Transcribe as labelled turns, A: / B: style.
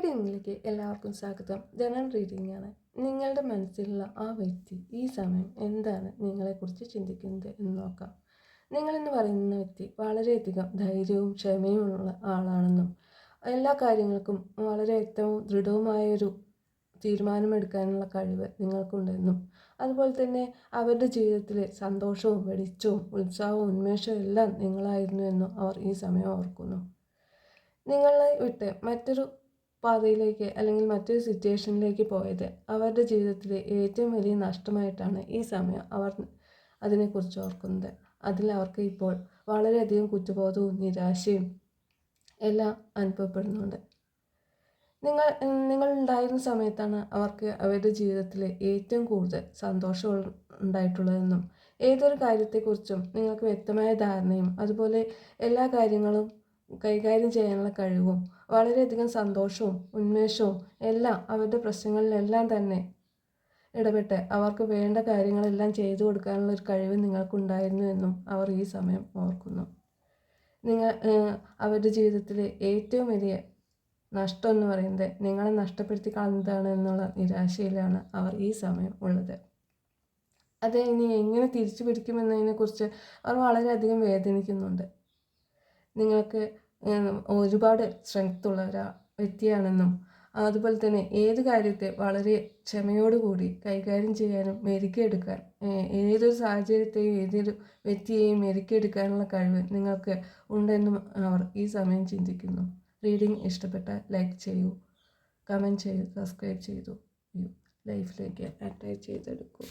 A: റീഡിങ്ങിലേക്ക് എല്ലാവർക്കും സ്വാഗതം. General reading ആണ്. നിങ്ങളുടെ മനസ്സിലുള്ള ആ വ്യക്തി ഈ സമയം എന്താണ് നിങ്ങളെക്കുറിച്ച് ചിന്തിക്കുന്നത് എന്ന് നോക്കാം. നിങ്ങളെന്ന് പറയുന്ന വ്യക്തി വളരെയധികം ധൈര്യവും ക്ഷമയുമുള്ള ആളാണെന്നും എല്ലാ കാര്യങ്ങൾക്കും വളരെ വ്യക്തവും ദൃഢവുമായൊരു തീരുമാനമെടുക്കാനുള്ള കഴിവ് നിങ്ങൾക്കുണ്ടെന്നും അതുപോലെ തന്നെ അവരുടെ ജീവിതത്തിലെ സന്തോഷവും വെളിച്ചവും ഉത്സാഹവും ഉന്മേഷവും എല്ലാം നിങ്ങളായിരുന്നു എന്നും അവർ ഈ സമയം ഓർക്കുന്നു. നിങ്ങളെ വിട്ട് മറ്റൊരു പാതയിലേക്ക് അല്ലെങ്കിൽ മറ്റൊരു സിറ്റുവേഷനിലേക്ക് പോയത് അവരുടെ ജീവിതത്തിലെ ഏറ്റവും വലിയ നഷ്ടമായിട്ടാണ് ഈ സമയം അവർ അതിനെക്കുറിച്ച് ഓർക്കുന്നത്. അതിൽ അവർക്ക് ഇപ്പോൾ വളരെയധികം കുറ്റബോധവും നിരാശയും എല്ലാം അനുഭവപ്പെടുന്നുണ്ട്. നിങ്ങൾ ഉണ്ടായിരുന്ന സമയത്താണ് അവർക്ക് അവരുടെ ജീവിതത്തിൽ ഏറ്റവും കൂടുതൽ സന്തോഷം ഉണ്ടായിട്ടുള്ളതെന്നും ഏതൊരു കാര്യത്തെക്കുറിച്ചും നിങ്ങൾക്ക് വ്യക്തമായ ധാരണയും അതുപോലെ എല്ലാ കാര്യങ്ങളും കൈകാര്യം ചെയ്യാനുള്ള കഴിവും വളരെയധികം സന്തോഷവും ഉന്മേഷവും എല്ലാം അവരുടെ പ്രശ്നങ്ങളിലെല്ലാം തന്നെ ഇടപെട്ട് അവർക്ക് വേണ്ട കാര്യങ്ങളെല്ലാം ചെയ്തു കൊടുക്കാനുള്ള ഒരു കഴിവ് നിങ്ങൾക്കുണ്ടായിരുന്നു എന്നും അവർ ഈ സമയം ഓർക്കുന്നു. അവരുടെ ജീവിതത്തിലെ ഏറ്റവും വലിയ നഷ്ടം എന്ന് പറയുന്നത് നിങ്ങളെ നഷ്ടപ്പെടുത്തി കളഞ്ഞതാണ് എന്നുള്ള നിരാശയിലാണ് അവർ ഈ സമയം ഉള്ളത്. അത് ഇനി എങ്ങനെ തിരിച്ചു പിടിക്കുമെന്നതിനെക്കുറിച്ച് അവർ വളരെയധികം വേദനിക്കുന്നുണ്ട്. നിങ്ങൾക്ക് ഒരുപാട് സ്ട്രെങ്ത് ഉള്ള ഒരു വ്യക്തിയാണെന്നും അതുപോലെ തന്നെ ഏത് കാര്യത്തെ വളരെ ക്ഷമയോടുകൂടി കൈകാര്യം ചെയ്യാനും മെരുക്കിയെടുക്കാൻ ഏതൊരു സാഹചര്യത്തെയും ഏതൊരു വ്യക്തിയെയും മെരുക്കിയെടുക്കാനുള്ള കഴിവ് നിങ്ങൾക്ക് ഉണ്ടെന്നും അവർ ഈ സമയം ചിന്തിക്കുന്നു. റീഡിംഗ് ഇഷ്ടപ്പെട്ടാൽ ലൈക്ക് ചെയ്യൂ, കമൻറ്റ് ചെയ്യൂ, സബ്സ്ക്രൈബ് ചെയ്തു ലൈഫിലേക്ക് അറ്റാച്ച് ചെയ്തെടുക്കൂ.